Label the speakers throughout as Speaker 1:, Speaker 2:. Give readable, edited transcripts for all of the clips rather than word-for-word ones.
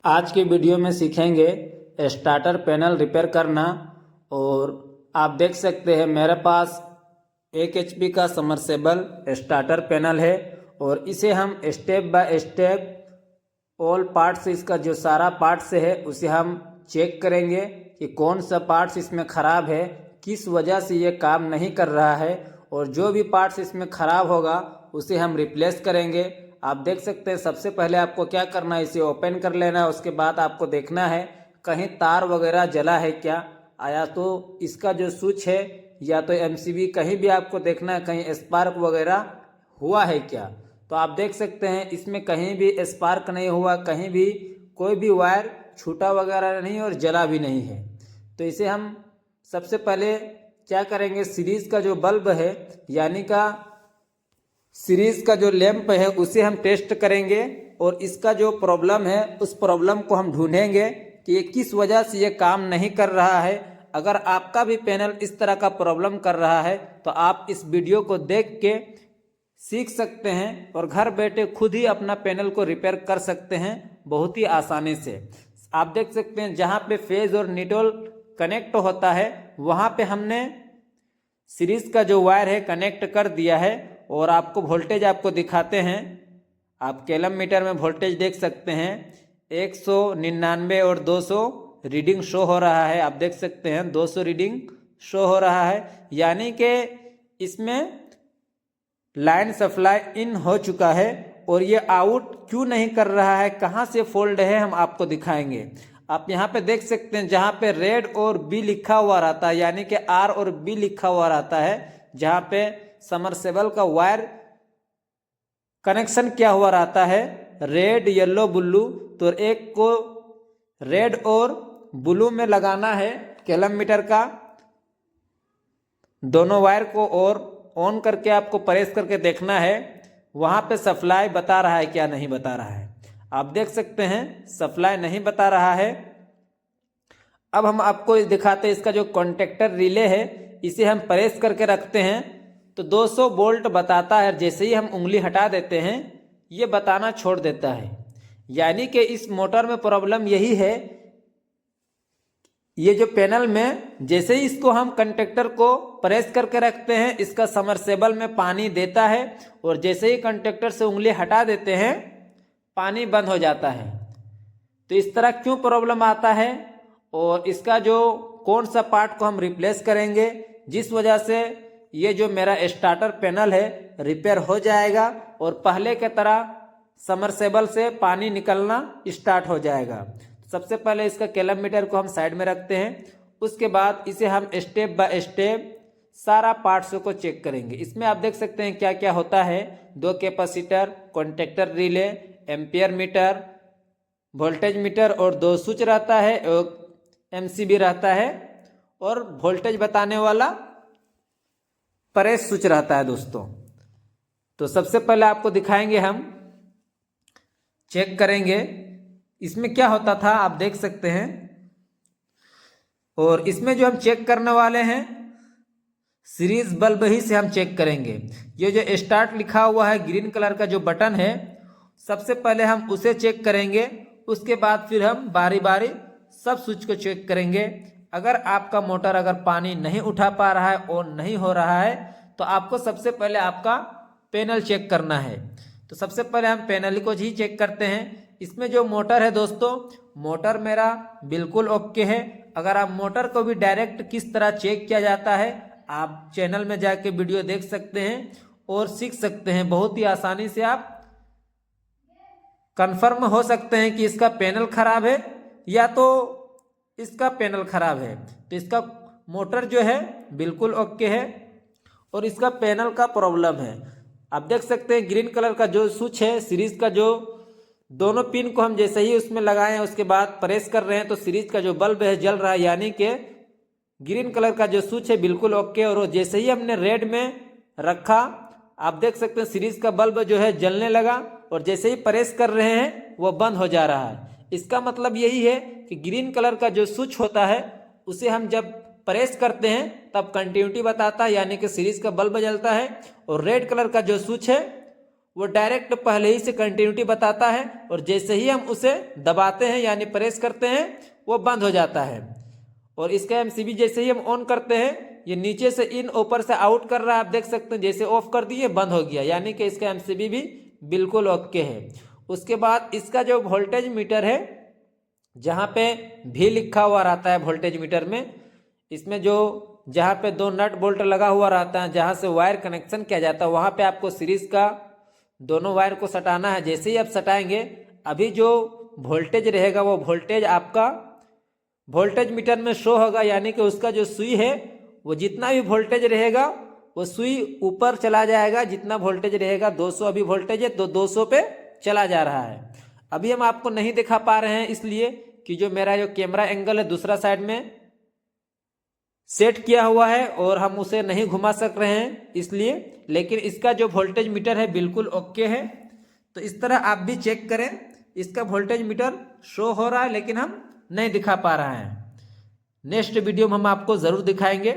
Speaker 1: आज की वीडियो में सीखेंगे स्टार्टर पैनल रिपेयर करना। और आप देख सकते हैं मेरे पास 1 HP का समरसेबल स्टार्टर पैनल है और इसे हम step by step all parts, इसका जो सारा पार्ट्स है उसे हम चेक करेंगे कि कौन सा पार्ट्स इसमें ख़राब है, किस वजह से ये काम नहीं कर रहा है, और जो भी पार्ट्स इसमें ख़राब होगा उसे हम रिप्लेस करेंगे। आप देख सकते हैं सबसे पहले आपको क्या करना है, इसे ओपन कर लेना है। उसके बाद आपको देखना है कहीं तार वगैरह जला है क्या, आया तो इसका जो स्विच है या तो MCB कहीं भी आपको देखना है कहीं स्पार्क वगैरह हुआ है क्या। तो आप देख सकते हैं इसमें कहीं भी स्पार्क नहीं हुआ, कहीं भी कोई भी वायर छूटा वगैरह नहीं और जला भी नहीं है। तो इसे हम सबसे पहले क्या करेंगे, सीरीज का जो बल्ब है यानी का सीरीज का जो लैंप है उसे हम टेस्ट करेंगे और इसका जो प्रॉब्लम है उस प्रॉब्लम को हम ढूंढेंगे कि ये किस वजह से ये काम नहीं कर रहा है। अगर आपका भी पैनल इस तरह का प्रॉब्लम कर रहा है तो आप इस वीडियो को देख के सीख सकते हैं और घर बैठे खुद ही अपना पैनल को रिपेयर कर सकते हैं बहुत ही आसानी से। आप देख सकते हैं जहाँ पे फेज और न्यूट्रल कनेक्ट होता है वहाँ पे हमने सीरीज का जो वायर है कनेक्ट कर दिया है और आपको वोल्टेज आपको दिखाते हैं। आप कैलम मीटर में वोल्टेज देख सकते हैं 199 और 200 रीडिंग शो हो रहा है। आप देख सकते हैं 200 रीडिंग शो हो रहा है, यानी कि इसमें लाइन सप्लाई इन हो चुका है। और ये आउट क्यों नहीं कर रहा है, कहाँ से फॉल्ट है, हम आपको दिखाएंगे। आप यहाँ पे देख सकते हैं जहाँ पे रेड और बी लिखा हुआ रहता है यानी कि R और B लिखा हुआ रहता है, जहाँ पे समरसेबल का वायर कनेक्शन किया हुआ रहता है रेड येलो ब्लू। तो एक को रेड और ब्लू में लगाना है कैलम मीटर का, दोनों वायर को, और ऑन करके आपको प्रेस करके देखना है वहाँ पे सप्लाई बता रहा है क्या नहीं बता रहा है। आप देख सकते हैं सप्लाई नहीं बता रहा है। अब हम आपको दिखाते हैं इसका जो कॉन्टेक्टर रिले है, इसे हम प्रेस करके रखते हैं तो 200 वोल्ट बताता है। जैसे ही हम उंगली हटा देते हैं ये बताना छोड़ देता है, यानी कि इस मोटर में प्रॉब्लम यही है। ये जो पैनल में जैसे ही इसको हम कंडक्टर को प्रेस करके रखते हैं इसका समरसेबल में पानी देता है और जैसे ही कंडक्टर से उंगली हटा देते हैं पानी बंद हो जाता है। तो इस तरह क्यों प्रॉब्लम आता है और इसका जो कौन सा पार्ट को हम रिप्लेस करेंगे जिस वजह से ये जो मेरा स्टार्टर पैनल है रिपेयर हो जाएगा और पहले के तरह समरसेबल से पानी निकलना स्टार्ट हो जाएगा। सबसे पहले इसका कैलम मीटर को हम साइड में रखते हैं, उसके बाद इसे हम स्टेप बाय स्टेप सारा पार्ट्स को चेक करेंगे। इसमें आप देख सकते हैं क्या क्या होता है, 2 capacitor, contactor relay, ampere meter, voltage meter और 2 स्विच रहता है, MCB रहता है और वोल्टेज बताने वाला प्रेस स्विच रहता है दोस्तों। तो सबसे पहले आपको दिखाएंगे, हम चेक करेंगे इसमें क्या होता था, आप देख सकते हैं। और इसमें जो हम चेक करने वाले हैं सीरीज बल्ब ही से हम चेक करेंगे। ये जो स्टार्ट लिखा हुआ है ग्रीन कलर का जो बटन है, सबसे पहले हम उसे चेक करेंगे, उसके बाद फिर हम बारी बारी सब स्विच को चेक करेंगे। अगर आपका मोटर अगर पानी नहीं उठा पा रहा है, ऑन नहीं हो रहा है, तो आपको सबसे पहले आपका पैनल चेक करना है। तो सबसे पहले हम पैनल को ही चेक करते हैं। इसमें जो मोटर है दोस्तों, मोटर मेरा बिल्कुल ओके है। अगर आप मोटर को भी डायरेक्ट किस तरह चेक किया जाता है आप चैनल में जाके वीडियो देख सकते हैं और सीख सकते हैं। बहुत ही आसानी से आप कंफर्म हो सकते हैं कि इसका पैनल खराब है या तो इसका पैनल खराब है। तो इसका मोटर जो है बिल्कुल ओके है और इसका पैनल का प्रॉब्लम है। आप देख सकते हैं ग्रीन कलर का जो स्विच है सीरीज का, जो दोनों पिन को हम जैसे ही उसमें लगाए हैं उसके बाद प्रेस कर रहे हैं तो सीरीज का जो बल्ब है जल रहा है, यानी कि ग्रीन कलर का जो स्विच है बिल्कुल ओके। और जैसे ही हमने रेड में रखा आप देख सकते हैं सीरीज का बल्ब जो है जलने लगा और जैसे ही प्रेस कर रहे हैं वो बंद हो जा रहा है। इसका मतलब यही है कि ग्रीन कलर का जो स्विच होता है उसे हम जब प्रेस करते हैं तब कंटिन्यूटी बताता है, यानी कि सीरीज का बल्ब जलता है। और रेड कलर का जो स्विच है वो डायरेक्ट पहले ही से कंटिन्यूटी बताता है, और जैसे ही हम उसे दबाते हैं यानी प्रेस करते हैं वो बंद हो जाता है। और इसका एमसीबी जैसे ही हम ऑन करते हैं ये नीचे से इन ऊपर से आउट कर रहा है, आप देख सकते हैं। जैसे ऑफ कर दिए बंद हो गया, यानी कि इसका एमसीबी भी बिल्कुल ओके है। उसके बाद इसका जो वोल्टेज मीटर है, जहाँ पे भी लिखा हुआ रहता है वोल्टेज मीटर में, इसमें जो जहाँ पे दो नट बोल्ट लगा हुआ रहता है, जहाँ से वायर कनेक्शन किया जाता है, वहाँ पे आपको सीरीज का दोनों वायर को सटाना है। जैसे ही आप सटाएंगे अभी जो वोल्टेज रहेगा वो वोल्टेज आपका वोल्टेज मीटर में शो होगा, यानी कि उसका जो सुई है वो जितना भी वोल्टेज रहेगा वो सुई ऊपर चला जाएगा। जितना वोल्टेज रहेगा 200 अभी वोल्टेज है तो 200 पे चला जा रहा है। अभी हम आपको नहीं दिखा पा रहे हैं इसलिए कि जो मेरा जो कैमरा एंगल है दूसरा साइड में सेट किया हुआ है और हम उसे नहीं घुमा सक रहे हैं इसलिए, लेकिन इसका जो वोल्टेज मीटर है बिल्कुल ओके है। तो इस तरह आप भी चेक करें, इसका वोल्टेज मीटर शो हो रहा है लेकिन हम नहीं दिखा पा रहा है। नेक्स्ट वीडियो में हम आपको जरूर दिखाएंगे।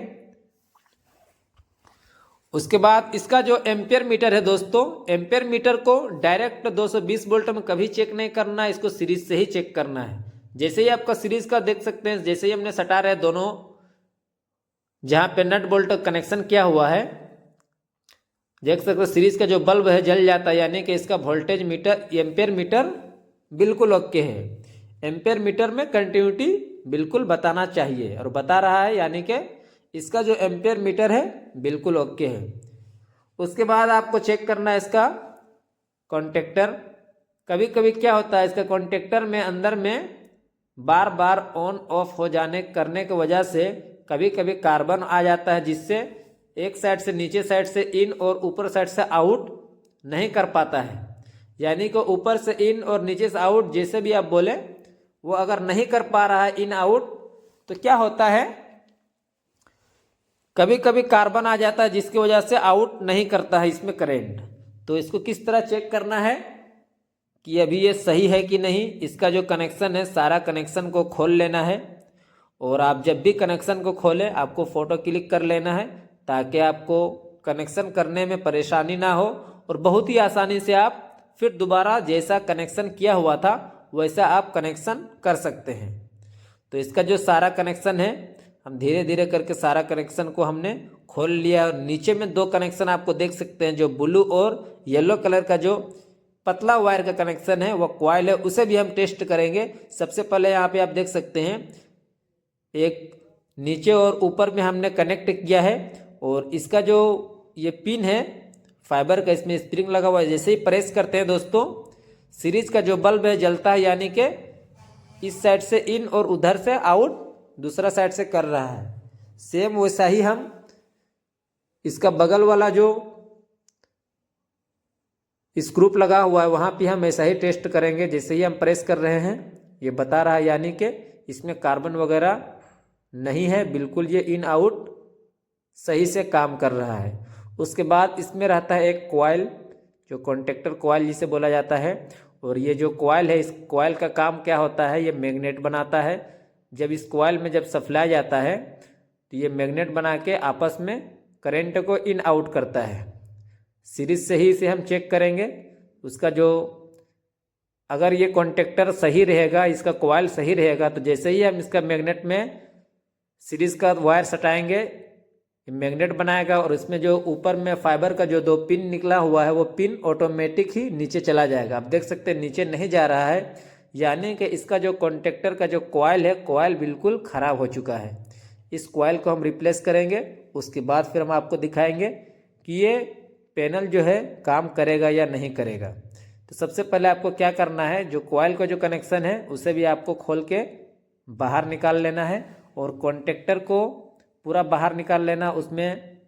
Speaker 1: उसके बाद इसका जो एम्पियर मीटर है दोस्तों, एम्पियर मीटर को डायरेक्ट 220 वोल्ट में कभी चेक नहीं करना है, इसको सीरीज से ही चेक करना है। जैसे ही आपका सीरीज का देख सकते हैं, जैसे ही हमने सटा रहे दोनों जहां पे नट बोल्ट कनेक्शन किया हुआ है, देख सकते हैं सीरीज का जो बल्ब है जल जाता है, यानी कि इसका वोल्टेज मीटर एम्पियर मीटर बिल्कुल ओके है। एम्पियर मीटर में कंटिन्यूटी बिल्कुल बताना चाहिए और बता रहा है, यानी कि इसका जो एम्पियर मीटर है बिल्कुल ओके है। उसके बाद आपको चेक करना है इसका कॉन्टेक्टर। कभी कभी क्या होता है इसका कॉन्टेक्टर में अंदर में बार बार ऑन ऑफ हो जाने करने की वजह से कभी कभी कार्बन आ जाता है, जिससे एक साइड से नीचे साइड से इन और ऊपर साइड से आउट नहीं कर पाता है। यानी कि ऊपर से इन और नीचे से आउट जैसे भी आप बोले वो अगर नहीं कर पा रहा है इन आउट, तो क्या होता है कभी कभी कार्बन आ जाता है जिसकी वजह से आउट नहीं करता है इसमें करंट। तो इसको किस तरह चेक करना है कि अभी ये सही है कि नहीं, इसका जो कनेक्शन है सारा कनेक्शन को खोल लेना है। और आप जब भी कनेक्शन को खोलें आपको फ़ोटो क्लिक कर लेना है ताकि आपको कनेक्शन करने में परेशानी ना हो और बहुत ही आसानी से आप फिर दोबारा जैसा कनेक्शन किया हुआ था वैसा आप कनेक्शन कर सकते हैं। तो इसका जो सारा कनेक्शन है हम धीरे धीरे करके सारा कनेक्शन को हमने खोल लिया। और नीचे में दो कनेक्शन आपको देख सकते हैं, जो ब्लू और येलो कलर का जो पतला वायर का कनेक्शन है वो कॉइल है, उसे भी हम टेस्ट करेंगे। सबसे पहले यहाँ पे आप देख सकते हैं एक नीचे और ऊपर में हमने कनेक्ट किया है, और इसका जो ये पिन है फाइबर का, इसमें स्प्रिंग लगा हुआ है। जैसे ही प्रेस करते हैं दोस्तों सीरीज का जो बल्ब है जलता है, यानी कि इस साइड से इन और उधर से आउट दूसरा साइड से कर रहा है। सेम वैसा ही हम इसका बगल वाला जो स्क्रूप लगा हुआ है वहाँ पे हम ऐसा ही टेस्ट करेंगे। जैसे ही हम प्रेस कर रहे हैं ये बता रहा है, यानी कि इसमें कार्बन वगैरह नहीं है, बिल्कुल ये इन आउट सही से काम कर रहा है। उसके बाद इसमें रहता है एक कॉइल, जो कॉन्टेक्टर कॉइल जिसे बोला जाता है। और ये जो कॉइल है, इस कॉइल का काम क्या होता है, ये मैग्नेट बनाता है। जब इस कॉइल में जब सप्लाई जाता है तो ये मैग्नेट बना के आपस में करंट को इन आउट करता है। सीरीज से ही इसे हम चेक करेंगे। उसका जो अगर ये कॉन्टेक्टर सही रहेगा, इसका कॉइल सही रहेगा, तो जैसे ही हम इसका मैग्नेट में सीरीज का वायर सटाएंगे मैग्नेट बनाएगा, और इसमें जो ऊपर में फाइबर का जो दो पिन निकला हुआ है वो पिन ऑटोमेटिक ही नीचे चला जाएगा। आप देख सकते हैं नीचे नहीं जा रहा है, यानी कि इसका जो कॉन्टेक्टर का जो कॉइल है कॉइल बिल्कुल ख़राब हो चुका है। इस कॉइल को हम रिप्लेस करेंगे, उसके बाद फिर हम आपको दिखाएंगे कि ये पैनल जो है काम करेगा या नहीं करेगा। तो सबसे पहले आपको क्या करना है, जो कॉइल का जो कनेक्शन है उसे भी आपको खोल के बाहर निकाल लेना है, और कॉन्टेक्टर को पूरा बाहर निकाल लेना। उसमें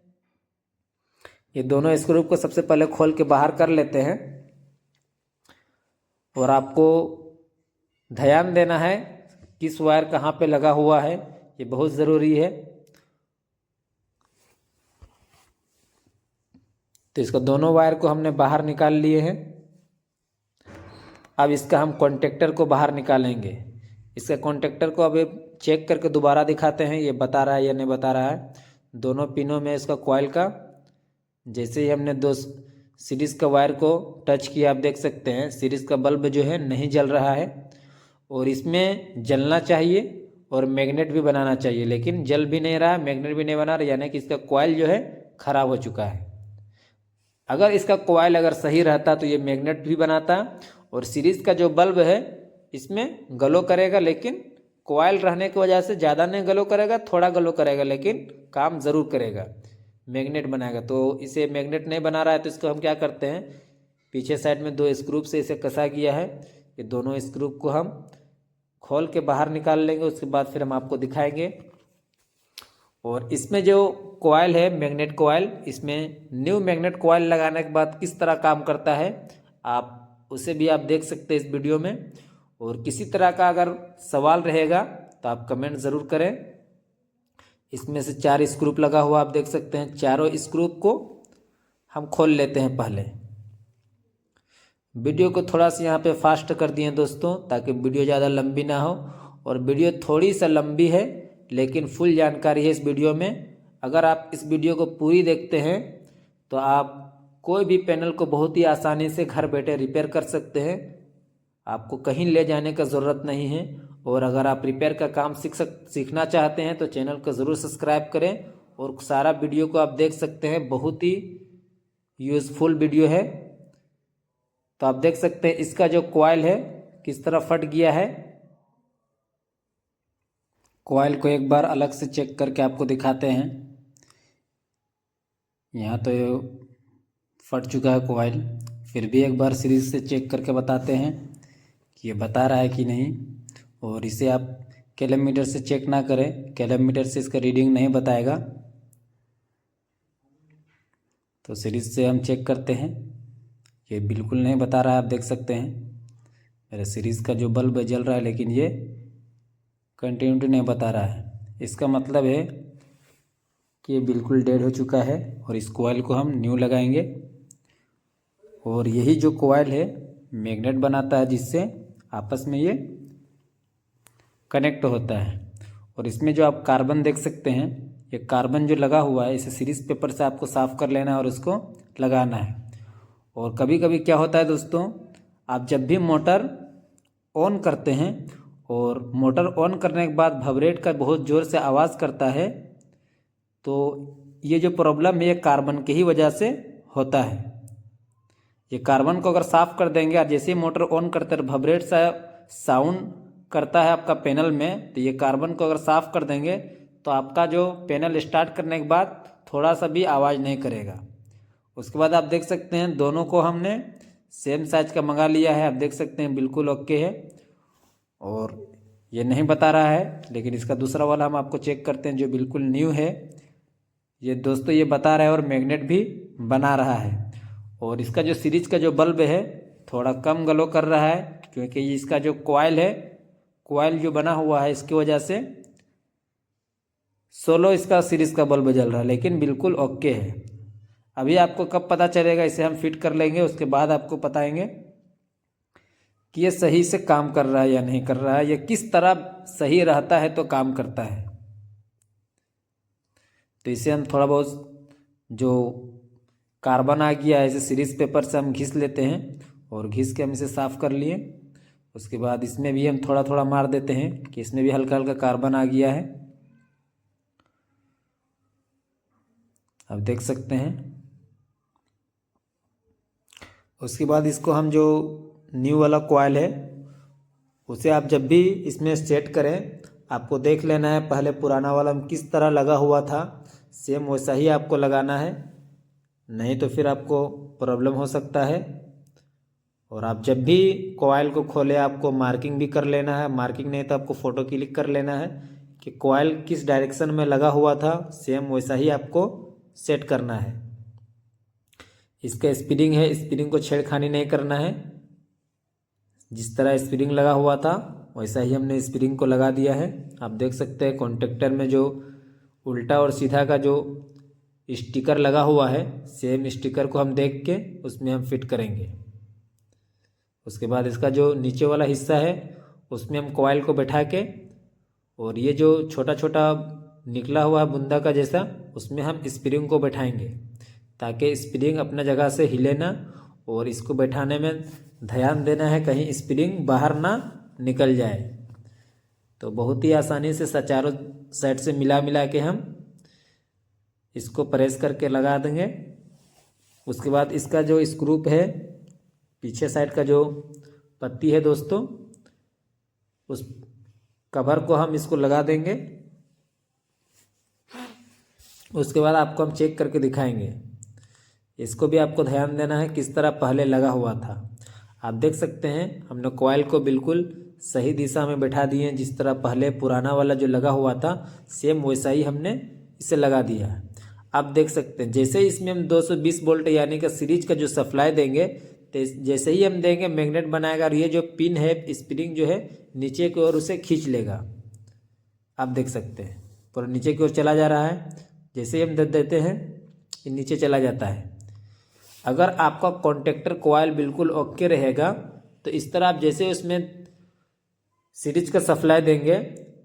Speaker 1: ये दोनों स्क्रू को सबसे पहले खोल के बाहर कर लेते हैं, और आपको ध्यान देना है किस वायर कहाँ पे लगा हुआ है, ये बहुत ज़रूरी है। तो इसको दोनों वायर को हमने बाहर निकाल लिए हैं। अब इसका हम कॉन्टेक्टर को बाहर निकालेंगे। इसका कॉन्टेक्टर को अभी चेक करके दोबारा दिखाते हैं ये बता रहा है या नहीं बता रहा है। दोनों पिनों में इसका कॉइल का जैसे ही हमने दो सीरीज़ का वायर को टच किया, आप देख सकते हैं सीरीज़ का बल्ब जो है नहीं जल रहा है। और इसमें जलना चाहिए और मैग्नेट भी बनाना चाहिए, लेकिन जल भी नहीं रहा, मैग्नेट भी नहीं बना रहा, यानी कि इसका कॉइल जो है ख़राब हो चुका है। अगर इसका कॉइल अगर सही रहता तो ये मैग्नेट भी बनाता और सीरीज़ का जो बल्ब है इसमें ग्लो करेगा, लेकिन कॉइल रहने की वजह से ज़्यादा नहीं ग्लो करेगा, थोड़ा ग्लो करेगा, लेकिन काम ज़रूर करेगा, मैग्नेट बनाएगा। तो इसे मैग्नेट नहीं बना रहा है तो इसको हम क्या करते हैं, पीछे साइड में 2 स्क्रू से इसे कसा गया है, ये दोनों स्क्रू को हम खोल के बाहर निकाल लेंगे। उसके बाद फिर हम आपको दिखाएंगे। और इसमें जो कॉइल है मैग्नेट कॉइल, इसमें न्यू मैग्नेट कॉइल लगाने के बाद किस तरह काम करता है आप उसे भी आप देख सकते हैं इस वीडियो में। और किसी तरह का अगर सवाल रहेगा तो आप कमेंट ज़रूर करें। इसमें से 4 स्क्रू लगा हुआ आप देख सकते हैं, चारों स्क्रू को हम खोल लेते हैं। पहले वीडियो को थोड़ा सा यहाँ पे फास्ट कर दिए दोस्तों, ताकि वीडियो ज़्यादा लंबी ना हो। और वीडियो थोड़ी सा लंबी है लेकिन फुल जानकारी है इस वीडियो में। अगर आप इस वीडियो को पूरी देखते हैं तो आप कोई भी पैनल को बहुत ही आसानी से घर बैठे रिपेयर कर सकते हैं, आपको कहीं ले जाने का ज़रूरत नहीं है। और अगर आप रिपेयर का काम सीखना चाहते हैं तो चैनल को ज़रूर सब्सक्राइब करें और सारा वीडियो को आप देख सकते हैं, बहुत ही यूज़फुल वीडियो है। तो आप देख सकते हैं इसका जो कॉइल है किस तरह फट गया है। कॉइल को एक बार अलग से चेक करके आपको दिखाते हैं। यहाँ तो फट चुका है कॉइल, फिर भी एक बार सीरीज से चेक करके बताते हैं कि ये बता रहा है कि नहीं। और इसे आप कैलोमीटर से चेक ना करें, कैलोमीटर से इसका रीडिंग नहीं बताएगा। तो सीरीज से हम चेक करते हैं, ये बिल्कुल नहीं बता रहा है। आप देख सकते हैं मेरे सीरीज़ का जो बल्ब जल रहा है, लेकिन ये कंटिन्यूटी नहीं बता रहा है। इसका मतलब है कि ये बिल्कुल डेड हो चुका है। और इस कॉइल को हम न्यू लगाएंगे। और यही जो कॉइल है मैग्नेट बनाता है, जिससे आपस में ये कनेक्ट होता है। और इसमें जो आप कार्बन देख सकते हैं, ये कार्बन जो लगा हुआ है, इसे सीरीज पेपर से आपको साफ़ कर लेना है और उसको लगाना है। और कभी कभी क्या होता है दोस्तों, आप जब भी मोटर ऑन करते हैं और मोटर ऑन करने के बाद वाइब्रेट का बहुत ज़ोर से आवाज़ करता है, तो ये जो प्रॉब्लम है ये कार्बन की ही वजह से होता है। ये कार्बन को अगर साफ़ कर देंगे और जैसे ही मोटर ऑन करते हैं वाइब्रेट सा साउंड करता है आपका पैनल में, तो ये कार्बन को अगर साफ़ कर देंगे तो आपका जो पैनल स्टार्ट करने के बाद थोड़ा सा भी आवाज़ नहीं करेगा। उसके बाद आप देख सकते हैं दोनों को हमने सेम साइज़ का मंगा लिया है, आप देख सकते हैं बिल्कुल ओके है। और ये नहीं बता रहा है, लेकिन इसका दूसरा वाला हम आपको चेक करते हैं जो बिल्कुल न्यू है। ये दोस्तों ये बता रहा है और मैग्नेट भी बना रहा है। और इसका जो सीरीज का जो बल्ब है थोड़ा कम ग्लो कर रहा है, क्योंकि इसका जो कॉइल है, कॉइल जो बना हुआ है इसकी वजह से सोलो इसका सीरीज का बल्ब जल रहा है, लेकिन बिल्कुल ओके है। अभी आपको कब पता चलेगा, इसे हम फिट कर लेंगे, उसके बाद आपको बताएंगे कि ये सही से काम कर रहा है या नहीं कर रहा है, या किस तरह सही रहता है तो काम करता है। तो इसे हम थोड़ा बहुत जो कार्बन आ गया है इसे सीरीज पेपर से हम घिस लेते हैं। और घिस के हम इसे साफ़ कर लिए। उसके बाद इसमें भी हम थोड़ा थोड़ा मार देते हैं कि इसमें भी हल्का हल्का कार्बन आ गया है, आप देख सकते हैं। उसके बाद इसको हम जो न्यू वाला कॉइल है उसे आप जब भी इसमें सेट करें, आपको देख लेना है पहले पुराना वाला किस तरह लगा हुआ था, सेम वैसा ही आपको लगाना है, नहीं तो फिर आपको प्रॉब्लम हो सकता है। और आप जब भी कॉइल को खोले आपको मार्किंग भी कर लेना है, मार्किंग नहीं तो आपको फ़ोटो क्लिक कर लेना है कि कॉइल किस डायरेक्शन में लगा हुआ था, सेम वैसा ही आपको सेट करना है। इसका स्प्रिंग है, स्प्रिंग को छेड़खानी नहीं करना है, जिस तरह स्प्रिंग लगा हुआ था वैसा ही हमने स्प्रिंग को लगा दिया है। आप देख सकते हैं कॉन्टेक्टर में जो उल्टा और सीधा का जो स्टिकर लगा हुआ है, सेम स्टिकर को हम देख के उसमें हम फिट करेंगे। उसके बाद इसका जो नीचे वाला हिस्सा है उसमें हम कॉइल को बैठा के, और ये जो छोटा छोटा निकला हुआ है बुंदा का जैसा, उसमें हम स्प्रिंग को बैठाएंगे ताकि स्प्रिंग अपना जगह से हिले ना, और इसको बैठाने में ध्यान देना है कहीं स्प्रिंग बाहर ना निकल जाए। तो बहुत ही आसानी से चारों साइड से मिला मिला के हम इसको प्रेस करके लगा देंगे। उसके बाद इसका जो स्क्रू है, पीछे साइड का जो पत्ती है दोस्तों, उस कवर को हम इसको लगा देंगे। उसके बाद आपको हम चेक करके दिखाएंगे। इसको भी आपको ध्यान देना है किस तरह पहले लगा हुआ था। आप देख सकते हैं हमने कॉइल को बिल्कुल सही दिशा में बैठा दिए हैं। जिस तरह पहले पुराना वाला जो लगा हुआ था सेम वैसा ही हमने इसे लगा दिया है। आप देख सकते हैं जैसे ही इसमें हम 220 वोल्ट यानी कि सीरीज का जो सप्लाई देंगे, तो जैसे ही हम देंगे मैग्नेट बनाएगा और ये जो पिन है, स्प्रिंग जो है नीचे की ओर उसे खींच लेगा। आप देख सकते हैं पूरा नीचे की ओर चला जा रहा है। जैसे ही हम दे देते हैं ये नीचे चला जाता है। अगर आपका कॉन्टेक्टर कॉइल बिल्कुल ओके रहेगा तो इस तरह आप जैसे उसमें सीरीज का सप्लाई देंगे,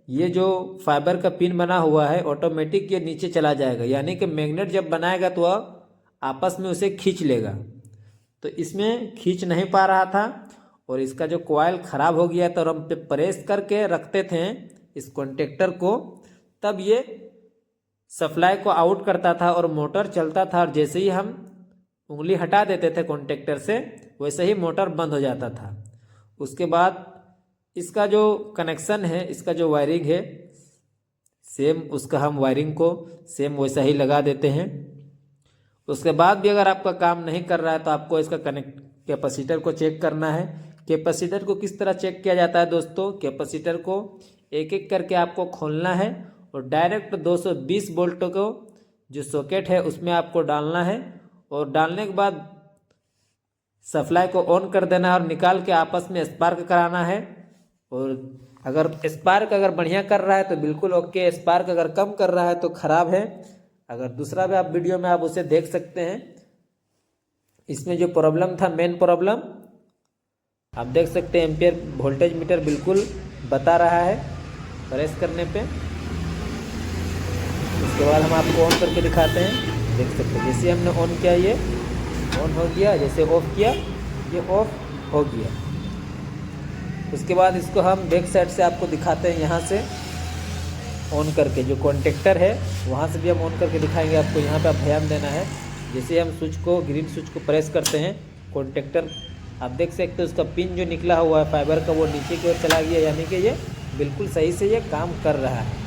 Speaker 1: ये जो फाइबर का पिन बना हुआ है ऑटोमेटिक ये नीचे चला जाएगा, यानी कि मैग्नेट जब बनाएगा तो वह आपस में उसे खींच लेगा। तो इसमें खींच नहीं पा रहा था और इसका जो कॉइल ख़राब हो गया, तो हम पे प्रेस करके रखते थे इस कॉन्टेक्टर को, तब ये सप्लाई को आउट करता था और मोटर चलता था। और जैसे ही हम उंगली हटा देते थे कॉन्टेक्टर से, वैसे ही मोटर बंद हो जाता था। उसके बाद इसका जो कनेक्शन है, इसका जो वायरिंग है, सेम उसका हम वायरिंग को सेम वैसा ही लगा देते हैं। उसके बाद भी अगर आपका काम नहीं कर रहा है तो आपको इसका कैपेसिटर को चेक करना है। कैपेसिटर को किस तरह चेक किया जाता है दोस्तों, कैपेसिटर को एक एक करके आपको खोलना है और डायरेक्ट 220 वोल्ट को जो सॉकेट है उसमें आपको डालना है, और डालने के बाद सप्लाई को ऑन कर देना है और निकाल के आपस में स्पार्क कराना है। और अगर स्पार्क अगर बढ़िया कर रहा है तो बिल्कुल ओके, स्पार्क अगर कम कर रहा है तो ख़राब है। अगर दूसरा भी आप वीडियो में आप उसे देख सकते हैं। इसमें जो प्रॉब्लम था, मेन प्रॉब्लम आप देख सकते हैं, एम्पियर वोल्टेज मीटर बिल्कुल बता रहा है प्रेस करने पे। उसके बाद हम आपको ऑन करके दिखाते हैं। देख सकते हैं जैसे हमने ऑन किया ये ऑन हो गया, जैसे ऑफ किया ये ऑफ हो गया। उसके बाद इसको हम बैक साइड से आपको दिखाते हैं, यहाँ से ऑन करके जो कॉन्टेक्टर है वहाँ से भी हम ऑन करके दिखाएंगे आपको। यहाँ पे आप ध्यान देना है, जैसे हम स्विच को ग्रीन स्विच को प्रेस करते हैं, कॉन्टेक्टर आप देख सकते हैं उसका पिन जो निकला हुआ है फाइबर का वो नीचे की ओर चला गया, यानी कि ये बिल्कुल सही से ये काम कर रहा है।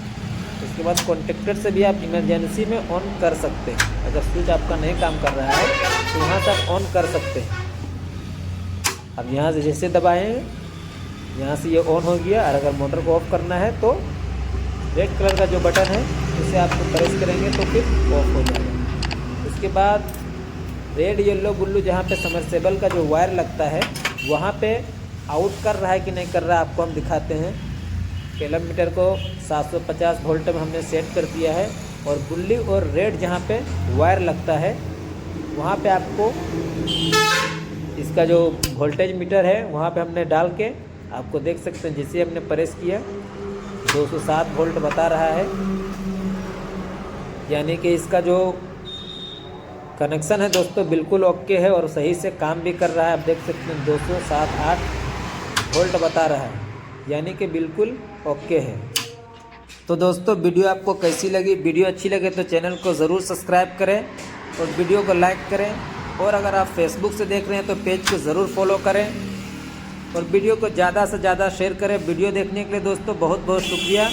Speaker 1: उसके बाद कॉन्टेक्टर से भी आप इमरजेंसी में ऑन कर सकते हैं। अगर स्विच आपका नहीं काम कर रहा है तो यहाँ से आप ऑन कर सकते हैं। अब यहाँ से जैसे दबाएं, यहाँ से ये ऑन हो गया। और अगर मोटर को ऑफ करना है तो रेड कलर का जो बटन है उसे आपको प्रेस करेंगे तो फिर ऑफ हो जाएगा। उसके बाद रेड येलो ब्लू जहाँ पे सबमर्सिबल का जो वायर लगता है वहाँ पे आउट कर रहा है कि नहीं कर रहा है आपको हम दिखाते हैं। कैलम मीटर को 750 वोल्ट में हमने सेट कर दिया है, और ब्लू और रेड जहाँ पे वायर लगता है वहाँ पे आपको इसका जो वोल्टेज मीटर है वहाँ पे हमने डाल के आपको देख सकते हैं, जैसे हमने प्रेस किया 207 वोल्ट बता रहा है, यानी कि इसका जो कनेक्शन है दोस्तों बिल्कुल ओके है और सही से काम भी कर रहा है। आप देख सकते हैं 207.8 वोल्ट बता रहा है, यानी कि बिल्कुल ओके है। तो दोस्तों वीडियो आपको कैसी लगी? वीडियो अच्छी लगे तो चैनल को ज़रूर सब्सक्राइब करें और वीडियो को लाइक करें, और अगर आप फेसबुक से देख रहे हैं तो पेज को ज़रूर फॉलो करें और वीडियो को ज़्यादा से ज़्यादा शेयर करें। वीडियो देखने के लिए दोस्तों बहुत बहुत शुक्रिया।